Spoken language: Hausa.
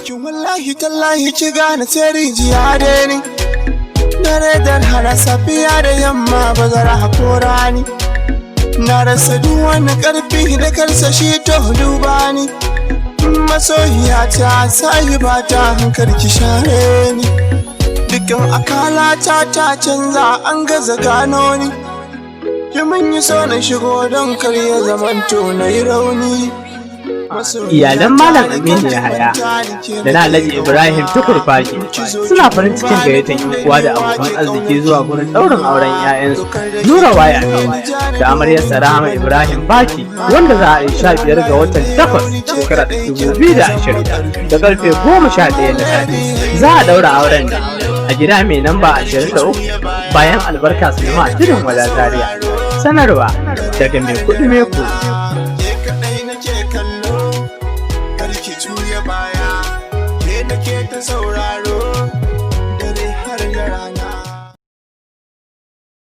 Kin wallahi tallahi ki gane sai rijiya da ni. Dare da hana safiya da yamma bazara hakora ni. Na rasa duk wani karfi da karsa shi to duba ni. Masoyiya ta sahiba ta hankar ki share ni. Dukkan akalata ta canza an gaza gano ni. Ki mun yi so na shigo don kar ya zamanto na yi rauni. Iyalan Malam Aminu Yahaya da na Alhaji Ibrahim Tukur Fashi suna farin cikin gayyatar yan uwa da abokan arziki zuwa gurin ɗaurin auren 'ya'yansu Nura Y Aminu da amaryarsa Rahama Ibrahim Fashi, wanda za a yi 15 ga watan 8 shekarar 2020 da karfe 11 na safe. Za a ɗaura auren ne a gida mai namba 23 bayan Albarka Sinima Tudun Wada Zaria. Sanarwa daga mai kuɗi mai kuɗi. Juya baya, ke nake ta sauraro.